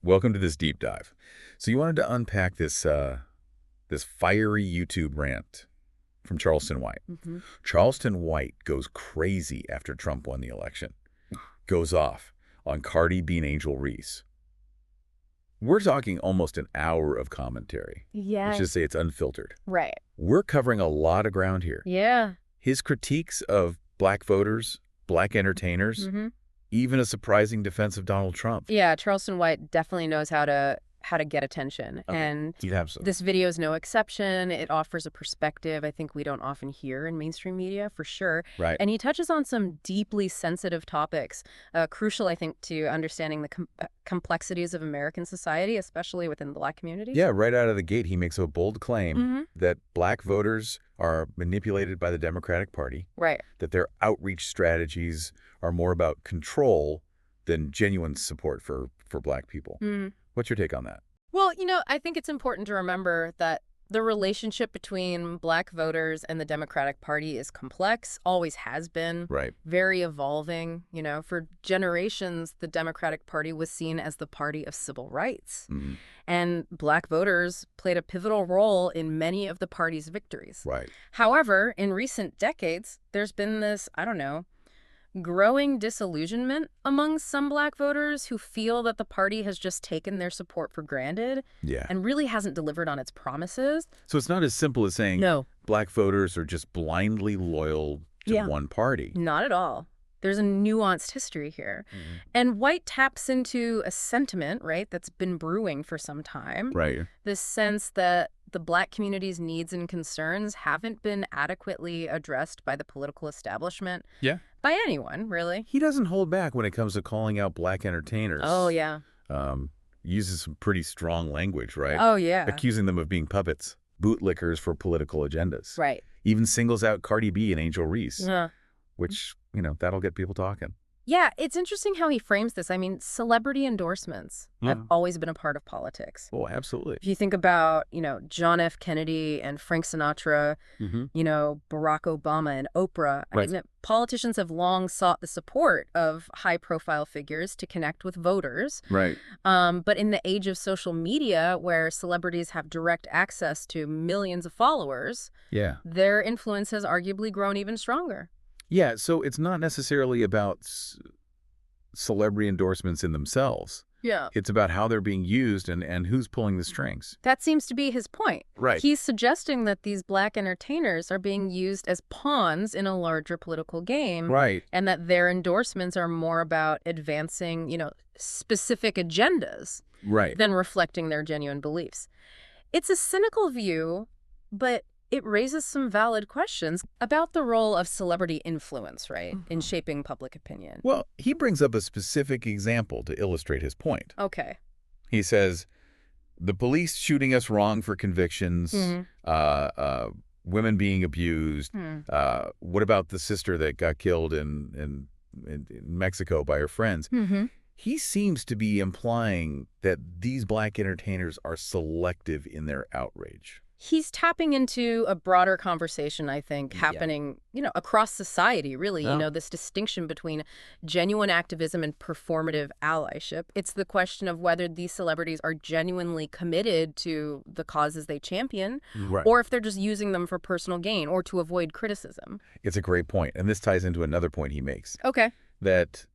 Welcome to this deep dive. So you wanted to unpack this fiery YouTube rant from Charleston White. hmm Charleston White goes crazy after Trump won the election. Goes off on Cardi being Angel Reese. We're talking almost an hour of commentary. Let's Yeah. just say it's unfiltered. Right. We're covering a lot of ground here. Yeah. His critiques of black voters, black entertainers, hmm even a surprising defense of Donald Trump. Yeah. Charleston White definitely knows how to get attention, Okay. and You'd have some. this video is no exception. It offers a perspective I think we don't often hear in mainstream media, for sure. Right. And he touches on some deeply sensitive topics, crucial, I think, to understanding the complexities of American society, especially within the Black community. Yeah, right out of the gate, he makes a bold claim hmm that black voters are manipulated by the Democratic Party, Right. that their outreach strategies are more about control than genuine support for black people. Mm. What's your take on that? Well, I think it's important to remember that the relationship between Black voters and the Democratic Party is complex, always has been, Right. very evolving. For generations, the Democratic Party was seen as the party of civil rights. Mhm. And Black voters played a pivotal role in many of the party's victories. Right. However, in recent decades, there's been this, growing disillusionment among some Black voters who feel that the party has just taken their support for granted Yeah. and really hasn't delivered on its promises. So it's not as simple as saying No, black voters are just blindly loyal to Yeah. one party. not at all. There's a nuanced history here. And White taps into a sentiment, right, that's been brewing for some time. Right. This sense that the Black community's needs and concerns haven't been adequately addressed by the political establishment. Yeah. By anyone, really. He doesn't hold back when it comes to calling out black entertainers. Oh, yeah. Uses some pretty strong language, right? Oh, yeah. Accusing them of being puppets, bootlickers for political agendas. Right. Even singles out Cardi B and Angel Reese, Yeah. which, that'll get people talking. Yeah, it's interesting how he frames this. I mean, celebrity endorsements have Yeah. always been a part of politics. Oh, absolutely. If you think about, John F. Kennedy and Frank Sinatra, Mm-hmm. Barack Obama and Oprah, Right. politicians have long sought the support of high-profile figures to connect with voters. Right. But in the age of social media, where celebrities have direct access to millions of followers, Yeah. their influence has arguably grown even stronger. Yeah, so it's not necessarily about celebrity endorsements in themselves. Yeah. It's about how they're being used and who's pulling the strings. That seems to be his point. Right. He's suggesting that these Black entertainers are being used as pawns in a larger political game. Right. And that their endorsements are more about advancing, specific agendas Right. than reflecting their genuine beliefs. It's a cynical view, but it raises some valid questions about the role of celebrity influence, right, in shaping public opinion. Well, he brings up a specific example to illustrate his point. Okay. He says, the police shooting us wrong for convictions, women being abused. What about the sister that got killed in Mexico by her friends? Mm-hmm. He seems to be implying that these black entertainers are selective in their outrage. He's tapping into a broader conversation, I think, happening, across society, really. Yeah. This distinction between genuine activism and performative allyship. It's the question of whether these celebrities are genuinely committed to the causes they champion, Right. or if they're just using them for personal gain or to avoid criticism. It's a great point, and this ties into another point he makes, Okay. that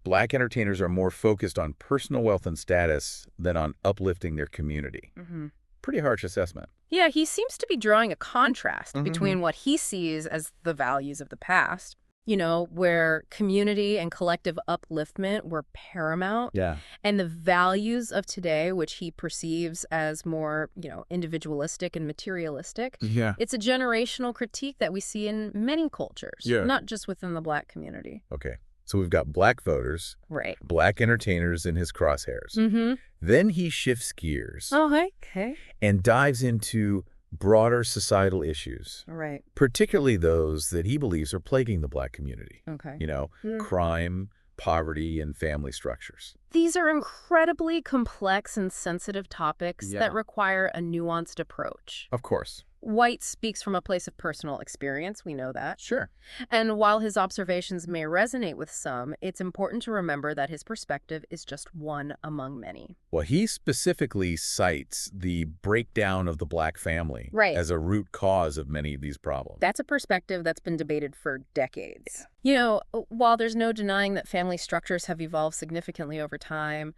black entertainers are more focused on personal wealth and status than on uplifting their community. Mm-hmm. Pretty harsh assessment. Yeah, he seems to be drawing a contrast Mhm. between what he sees as the values of the past, where community and collective upliftment were paramount, Yeah. and the values of today, which he perceives as more, individualistic and materialistic. Yeah. It's a generational critique that we see in many cultures, Yeah. not just within the Black community. Okay. So we've got black voters, Right. black entertainers in his crosshairs. Mm-hmm. Then he shifts gears Oh, okay. and dives into broader societal issues, Right. particularly those that he believes are plaguing the black community. Okay. Crime, poverty, and family structures. These are incredibly complex and sensitive topics Yeah. that require a nuanced approach. Of course. White speaks from a place of personal experience, we know that. Sure. And while his observations may resonate with some, it's important to remember that his perspective is just one among many. Well, he specifically cites the breakdown of the black family Right. as a root cause of many of these problems. That's a perspective that's been debated for decades. You know, while there's no denying that family structures have evolved significantly over time,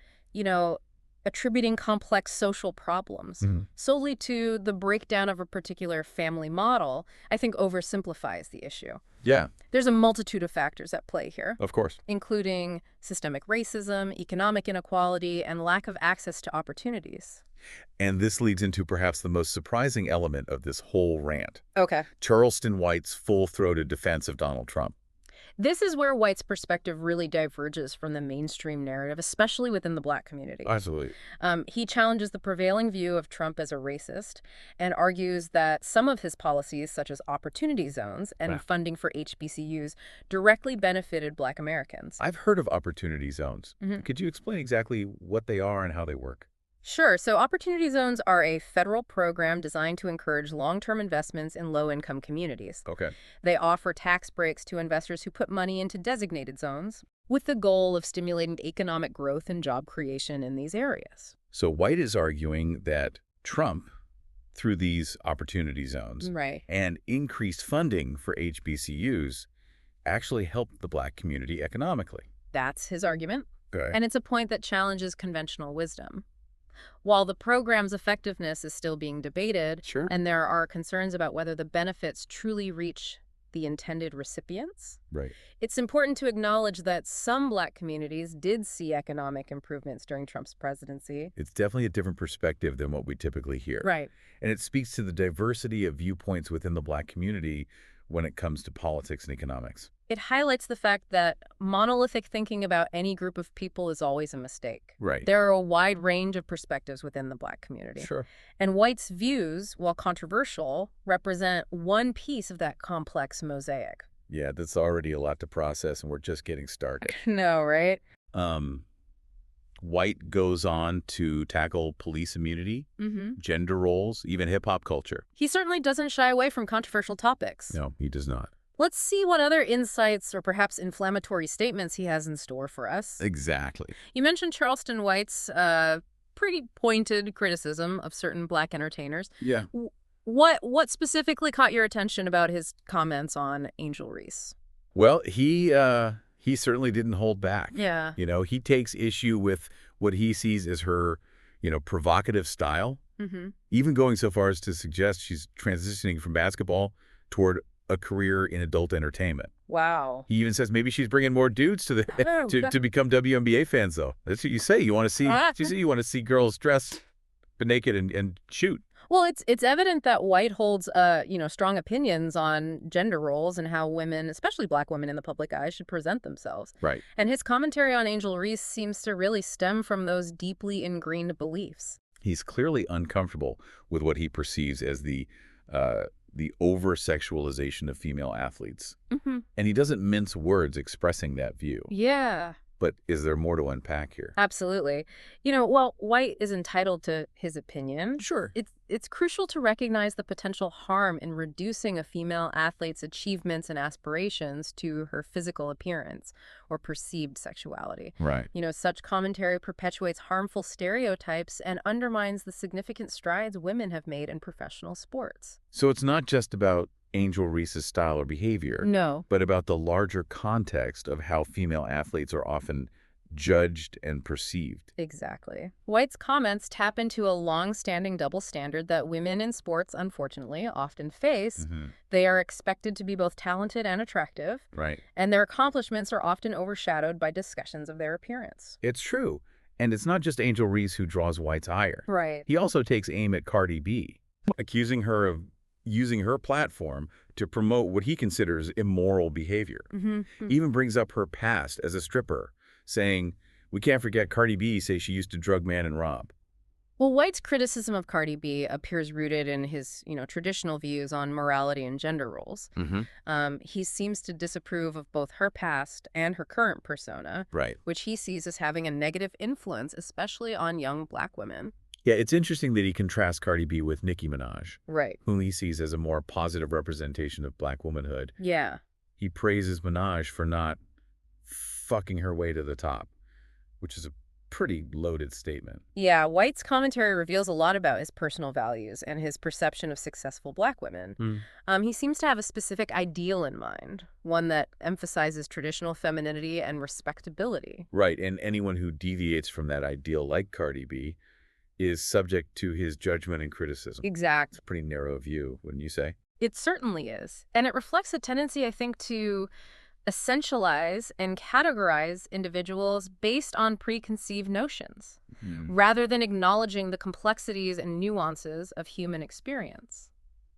attributing complex social problems solely to the breakdown of a particular family model, I think oversimplifies the issue. Yeah, There's a multitude of factors at play here, of course. including systemic racism, economic inequality, and lack of access to opportunities. And this leads into perhaps the most surprising element of this whole rant. Okay. Charleston White's full-throated defense of Donald Trump. This is where White's perspective really diverges from the mainstream narrative, especially within the black community. Absolutely. He challenges the prevailing view of Trump as a racist and argues that some of his policies, such as opportunity zones and funding for HBCUs, directly benefited black Americans. I've heard of opportunity zones. Could you explain exactly what they are and how they work? Sure. So opportunity zones are a federal program designed to encourage long-term investments in low-income communities. Okay. They offer tax breaks to investors who put money into designated zones with the goal of stimulating economic growth and job creation in these areas. So White is arguing that Trump, through these opportunity zones and increased funding for HBCUs, actually helped the black community economically. That's his argument. Okay. And it's a point that challenges conventional wisdom. While the program's effectiveness is still being debated, and there are concerns about whether the benefits truly reach the intended recipients, it's important to acknowledge that some black communities did see economic improvements during Trump's presidency. It's definitely a different perspective than what we typically hear. Right. And it speaks to the diversity of viewpoints within the black community when it comes to politics and economics. It highlights the fact that monolithic thinking about any group of people is always a mistake. Right. There are a wide range of perspectives within the black community. Sure. And White's views, while controversial, represent one piece of that complex mosaic. Yeah, that's already a lot to process, and we're just getting started. No, right? White goes on to tackle police immunity, gender roles, even hip-hop culture. He certainly doesn't shy away from controversial topics. No, he does not. Let's see what other insights or perhaps inflammatory statements he has in store for us. Exactly. You mentioned Charleston White's pretty pointed criticism of certain black entertainers. Yeah. What specifically caught your attention about his comments on Angel Reese? Well, he certainly didn't hold back. Yeah. He takes issue with what he sees as her, provocative style, even going so far as to suggest she's transitioning from basketball toward a career in adult entertainment. Wow. He even says maybe she's bringing more dudes to to become WNBA fans, though. That's what you say. You want to see you want to see girls dressed naked and shoot. Well, it's evident that White holds strong opinions on gender roles and how women, especially black women in the public eye, should present themselves. Right. And his commentary on Angel Reese seems to really stem from those deeply ingrained beliefs. He's clearly uncomfortable with what he perceives as the over-sexualization of female athletes. And he doesn't mince words expressing that view. Yeah. But is there more to unpack here? Absolutely. Well, White is entitled to his opinion. Sure. It's crucial to recognize the potential harm in reducing a female athlete's achievements and aspirations to her physical appearance or perceived sexuality. Right. Such commentary perpetuates harmful stereotypes and undermines the significant strides women have made in professional sports. So it's not just about Angel Reese's style or behavior. No. But about the larger context of how female athletes are often judged and perceived. Exactly. White's comments tap into a long-standing double standard that women in sports, unfortunately, often face. They are expected to be both talented and attractive. Right. And their accomplishments are often overshadowed by discussions of their appearance. It's true. And it's not just Angel Reese who draws White's ire. Right. He also takes aim at Cardi B, accusing her of using her platform to promote what he considers immoral behavior. He even brings up her past as a stripper, saying, we can't forget Cardi B says she used to drug man and rob. Well, White's criticism of Cardi B appears rooted in his, traditional views on morality and gender roles. He seems to disapprove of both her past and her current persona, Right. which he sees as having a negative influence, especially on young black women. Yeah, it's interesting that he contrasts Cardi B with Nicki Minaj, Right. whom he sees as a more positive representation of black womanhood. Yeah. He praises Minaj for not fucking her way to the top, which is a pretty loaded statement. Yeah, White's commentary reveals a lot about his personal values and his perception of successful black women. He seems to have a specific ideal in mind, one that emphasizes traditional femininity and respectability. Right, and anyone who deviates from that ideal, like Cardi B, is subject to his judgment and criticism. Exact. It's a pretty narrow view, wouldn't you say? It certainly is. And it reflects a tendency, I think, to essentialize and categorize individuals based on preconceived notions, rather than acknowledging the complexities and nuances of human experience.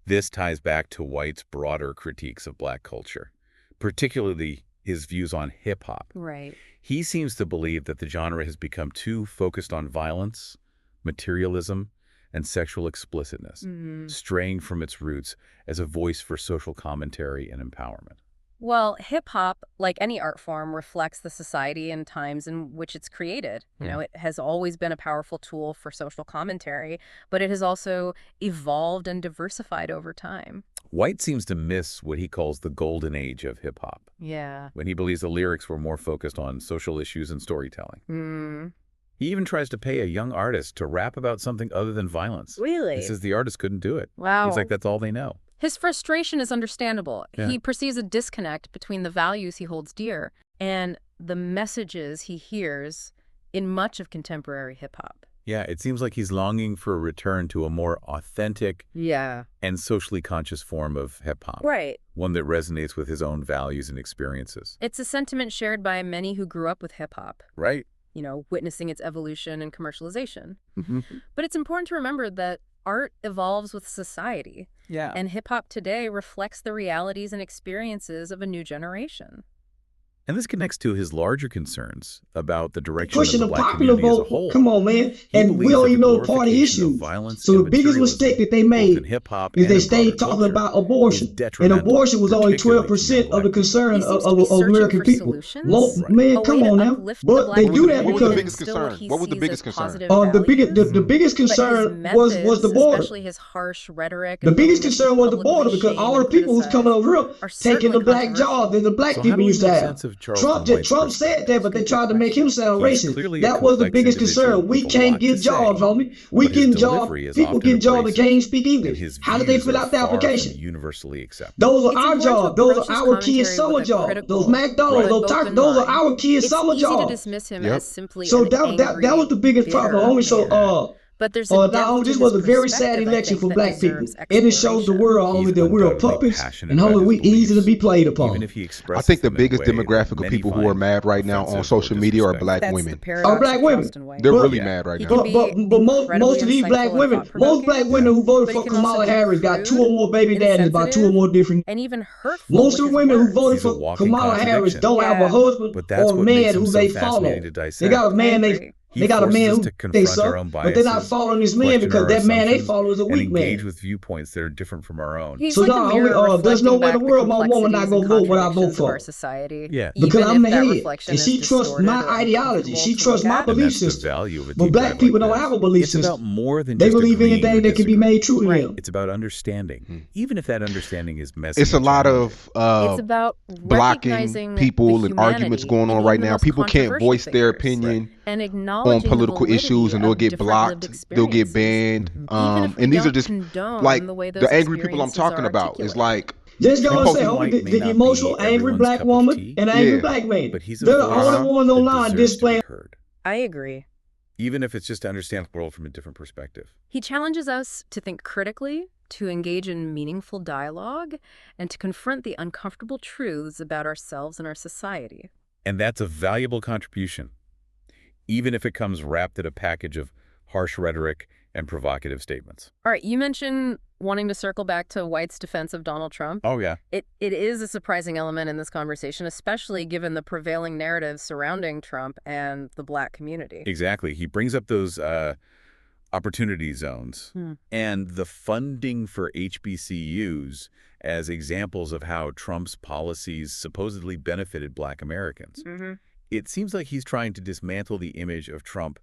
This ties back to White's broader critiques of black culture, particularly his views on hip-hop. Right. He seems to believe that the genre has become too focused on violence, materialism, and sexual explicitness, straying from its roots as a voice for social commentary and empowerment. Well, hip-hop, like any art form, reflects the society and times in which it's created. You know, it has always been a powerful tool for social commentary, but it has also evolved and diversified over time. White seems to miss what he calls the golden age of hip-hop, Yeah. when he believes the lyrics were more focused on social issues and storytelling. He even tries to pay a young artist to rap about something other than violence. Really? He says the artist couldn't do it. Wow. He's like, that's all they know. His frustration is understandable. Yeah. He perceives a disconnect between the values he holds dear and the messages he hears in much of contemporary hip-hop. Yeah, it seems like he's longing for a return to a more authentic and socially conscious form of hip-hop. Right. One that resonates with his own values and experiences. It's a sentiment shared by many who grew up with hip-hop. Right. You know, witnessing its evolution and commercialization. But it's important to remember that art evolves with society. Yeah. And hip-hop today reflects the realities and experiences of a new generation. And this connects to his larger concerns about the direction Pushing of the the black popular community as a vote. whole. Come on, man. He And we believes don't that even the know the party glorification of issues. violence So and the biggest materialism, mistake that they both made in hip-hop is and they in stayed broader talking culture, about abortion. is And detrimental, abortion was only particularly 12% to of the black concern He seems to be of searching American for people. solutions, Man, a come way to on now. uplift the But black they do that community What was the because biggest and instill what concern? he What was the sees biggest as concern? positive the values. biggest But his concern methods, was the border. especially his harsh rhetoric The and biggest willingness to concern was the publicly border because shame all the and people who's coming criticize over here are taking the certainly black controversial. job that the black So how people do we used to make have. sense of Charleston White's Trump said that, but they tried to make him sound He's racist. clearly a That was the complex biggest individual concern. We with a can't lot get to jobs, say, homie. We but his getting jobs. delivery is People often getting jobs that abrasive, can't speak and English. his How do they views fill are out the far from application? universally accepted. Those are It's our important to jobs. Those approach are his our kids' commentary summer with a jobs. critical Those McDonald's, but those open those are mind. our kids' It's summer easy to jobs. dismiss him Yep. as simply So an that was the biggest bitter problem, homie. man. So But there's a depth to this his was a very sad perspective, I election think, for that black people. deserves And it shows the exploration. world, He's homie, that we're undoubtedly puppets passionate and about homie, his we easy to beliefs, be played upon. even if he I expresses think the them in a biggest way that demographic of many people who are find mad right now on offensive or social media are disrespectful. black That's women. the paradox Black of women. Charleston White. They're really Yeah. mad right He now. can But be most incredibly of these black insightful and women, most black thought-provoking, women who voted but he for can also Kamala be Harris got 2 or crude, more baby daddies by 2 or more different. and even hurtful Most with of the his women who words. voted He's a for walking Kamala Harris contradiction. don't have a Yeah. husband But that's or a what makes man him who so they fascinating follow. to dissect. They got a I man agree. He they got a forces man us who to they confront suck, our own but they're not biases, following this man question because our that man they assumptions, follow is a and weak engage man. with viewpoints that are different from our own. He's So like a dog, mirror there's no reflecting way in back the the world my woman not complexities gonna and vote what I vote contradictions of our for. society. Yeah. Because Even I'm if the that head, reflection and is she trusts distorted my or ideology. uncomfortable She to trusts look my at. And belief that's the system. value of a But deep black dive people like don't this. have a belief It's about system. more than They just believe agreeing anything or that can be disagreeing. made true to Right. them. It's about understanding, even if that understanding is messy It's a and lot challenging. of It's about blocking recognizing people the and arguments humanity going in on even right the now. most People can't controversial voice their figures, opinion and on acknowledging the political issues, validity and they'll of get different lived blocked. They'll get experiences. banned. Even if we And these are don't just condone like the way those the angry people I'm experiences talking are about. Is articulated. like Just go and say, Charleston homie, White may the not emotional, be angry everyone's black cup of woman tea, and angry Yeah. black man. but he's a They're the voice only ones that online deserves to be displaying. heard, I agree. even if it's just to understand the world from a different perspective. He challenges us to think critically, to engage in meaningful dialogue, and to confront the uncomfortable truths about ourselves and our society. And that's a valuable contribution, even if it comes wrapped in a package of harsh rhetoric and provocative statements. All right, you mentioned wanting to circle back to White's defense of Donald Trump. Oh, yeah. It is a surprising element in this conversation, especially given the prevailing narratives surrounding Trump and the black community. Exactly. He brings up those opportunity zones and the funding for HBCUs as examples of how Trump's policies supposedly benefited black Americans. It seems like he's trying to dismantle the image of Trump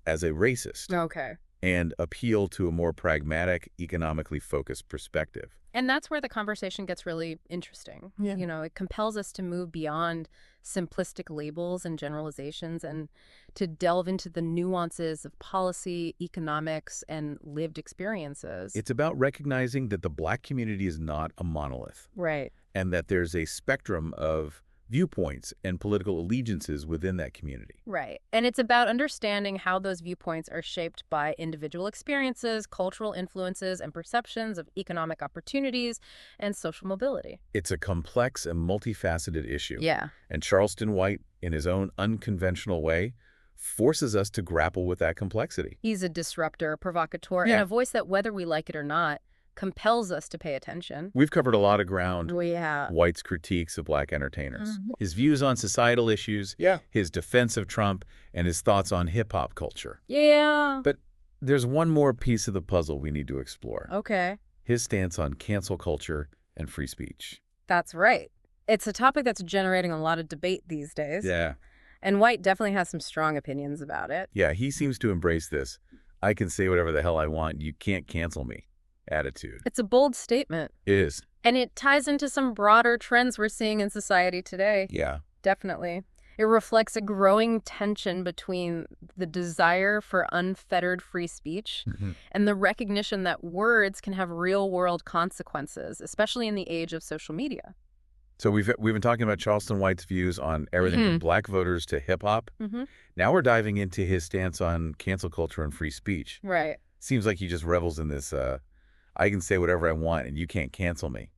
as a racist. Okay. and appeal to a more pragmatic, economically focused perspective. And that's where the conversation gets really interesting. Yeah. You know, it compels us to move beyond simplistic labels and generalizations and to delve into the nuances of policy, economics, and lived experiences. It's about recognizing that the Black community is not a monolith, Right. and that there's a spectrum of viewpoints and political allegiances within that community. Right. And it's about understanding how those viewpoints are shaped by individual experiences, cultural influences, and perceptions of economic opportunities and social mobility. It's a complex and multifaceted issue. Yeah. And Charleston White, in his own unconventional way, forces us to grapple with that complexity. He's a disruptor, a provocateur, Yeah. and a voice that, whether we like it or not, compels us to pay attention. We've covered a lot of ground. Yeah. White's critiques of Black entertainers, his views on societal issues, his defense of Trump, and his thoughts on hip-hop culture. Yeah. But there's one more piece of the puzzle we need to explore. Okay. His stance on cancel culture and free speech. That's right. It's a topic that's generating a lot of debate these days. Yeah. And White definitely has some strong opinions about it. Yeah, he seems to embrace this I can say whatever the hell I want, you can't cancel me attitude. It's a bold statement. It is. And it ties into some broader trends we're seeing in society today. Yeah. Definitely. It reflects a growing tension between the desire for unfettered free speech and the recognition that words can have real-world consequences, especially in the age of social media. So we've been talking about Charleston White's views on everything from Black voters to hip-hop. Now we're diving into his stance on cancel culture and free speech. Right. Seems like he just revels in this I can say whatever I want and you can't cancel me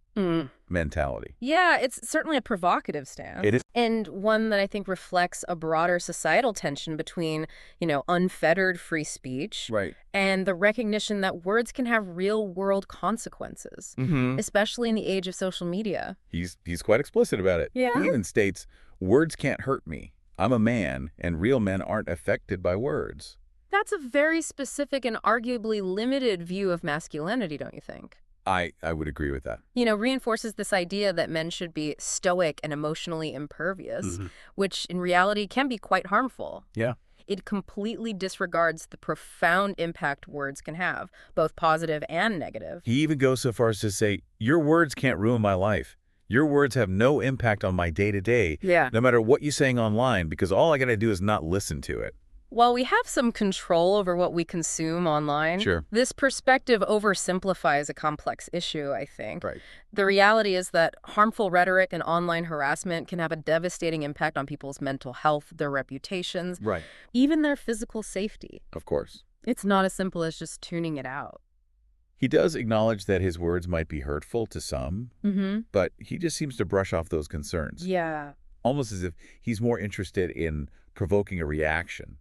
mentality. Yeah, it's certainly a provocative stance. It is. And one that I think reflects a broader societal tension between, unfettered free speech Right. and the recognition that words can have real-world consequences, especially in the age of social media. He's quite explicit about it. Yeah. He even states, words can't hurt me. I'm a man, and real men aren't affected by words. That's a very specific and arguably limited view of masculinity, don't you think? I would agree with that. Reinforces this idea that men should be stoic and emotionally impervious, which in reality can be quite harmful. Yeah. It completely disregards the profound impact words can have, both positive and negative. He even goes so far as to say, your words can't ruin my life. Your words have no impact on my day-to-day, no matter what you're saying online, because all I got to do is not listen to it. While we have some control over what we consume online, this perspective oversimplifies a complex issue, I think. Right. The reality is that harmful rhetoric and online harassment can have a devastating impact on people's mental health, their reputations, even their physical safety. Of course. It's not as simple as just tuning it out. He does acknowledge that his words might be hurtful to some, but he just seems to brush off those concerns. Yeah. Almost as if he's more interested in provoking a reaction.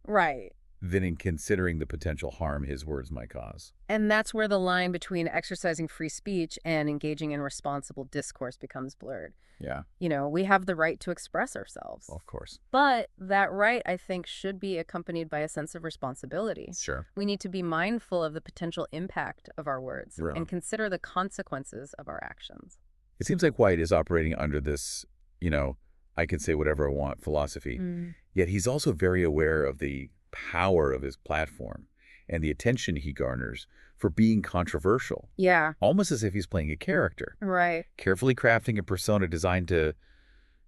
Right. Than in considering the potential harm his words might cause. And that's where the line between exercising free speech and engaging in responsible discourse becomes blurred. Yeah. We have the right to express ourselves. Of course. But that right, I think, should be accompanied by a sense of responsibility. Sure. We need to be mindful of the potential impact of our words and consider the consequences of our actions. It seems like White is operating under this, I can say whatever I want philosophy. Yet he's also very aware of the power of his platform and the attention he garners for being controversial. Yeah. Almost as if he's playing a character. Right. Carefully crafting a persona designed to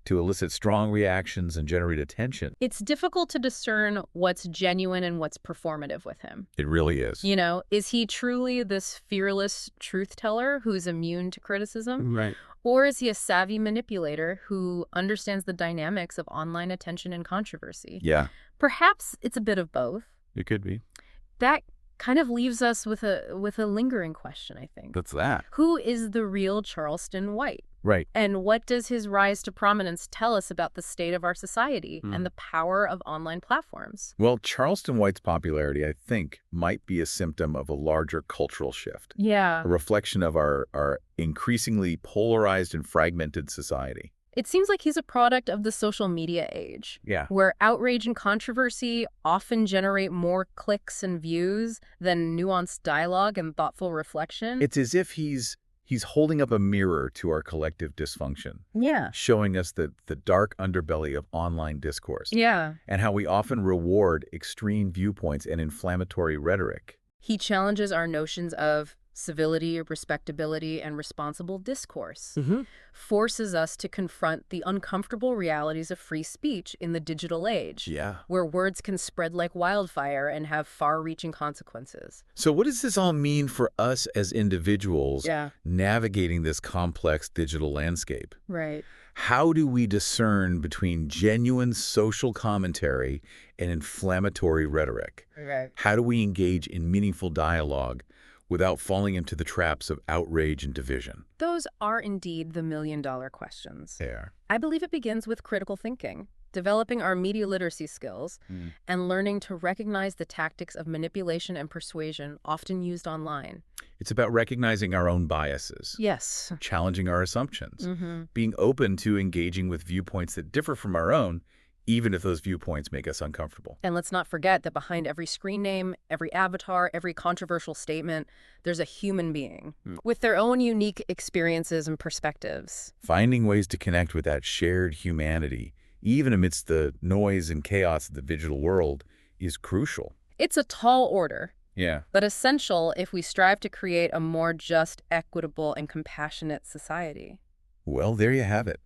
elicit strong reactions and generate attention. It's difficult to discern what's genuine and what's performative with him. It really is. Is he truly this fearless truth teller who's immune to criticism? Right. Or is he a savvy manipulator who understands the dynamics of online attention and controversy? Yeah. Perhaps it's a bit of both. It could be. That kind of leaves us with a lingering question, I think. That's that. Who is the real Charleston White? Right. And what does his rise to prominence tell us about the state of our society and the power of online platforms? Well, Charleston White's popularity, I think, might be a symptom of a larger cultural shift. Yeah. A reflection of our increasingly polarized and fragmented society. It seems like he's a product of the social media age. Yeah. Where outrage and controversy often generate more clicks and views than nuanced dialogue and thoughtful reflection. It's as if he's He's holding up a mirror to our collective dysfunction, Yeah. showing us the dark underbelly of online discourse Yeah. and how we often reward extreme viewpoints and inflammatory rhetoric. He challenges our notions of civility, respectability, and responsible discourse, forces us to confront the uncomfortable realities of free speech in the digital age, Yeah. where words can spread like wildfire and have far-reaching consequences. So what does this all mean for us as individuals navigating this complex digital landscape? Right. How do we discern between genuine social commentary and inflammatory rhetoric? Right. How do we engage in meaningful dialogue without falling into the traps of outrage and division? Those are indeed the million-dollar questions. There. I believe it begins with critical thinking, developing our media literacy skills, and learning to recognize the tactics of manipulation and persuasion often used online. It's about recognizing our own biases, Yes. challenging our assumptions, being open to engaging with viewpoints that differ from our own, even if those viewpoints make us uncomfortable. And let's not forget that behind every screen name, every avatar, every controversial statement, there's a human being with their own unique experiences and perspectives. Finding ways to connect with that shared humanity, even amidst the noise and chaos of the digital world, is crucial. It's a tall order, Yeah. but essential if we strive to create a more just, equitable, and compassionate society. Well, there you have it.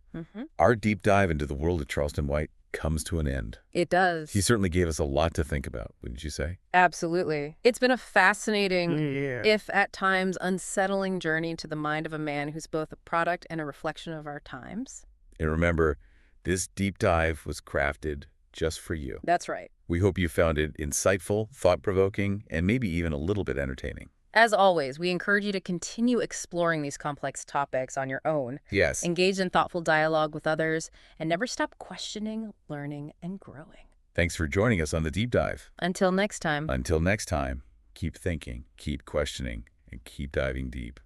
Our deep dive into the world of Charleston White comes to an end. It does. He certainly gave us a lot to think about, wouldn't you say? Absolutely. It's been a fascinating, if at times unsettling journey to the mind of a man who's both a product and a reflection of our times. And remember, this deep dive was crafted just for you. That's right. We hope you found it insightful, thought-provoking, and maybe even a little bit entertaining. As always, we encourage you to continue exploring these complex topics on your own. Yes. Engage in thoughtful dialogue with others, and never stop questioning, learning, and growing. Thanks for joining us on the deep dive. Until next time. Until next time, keep thinking, keep questioning, and keep diving deep.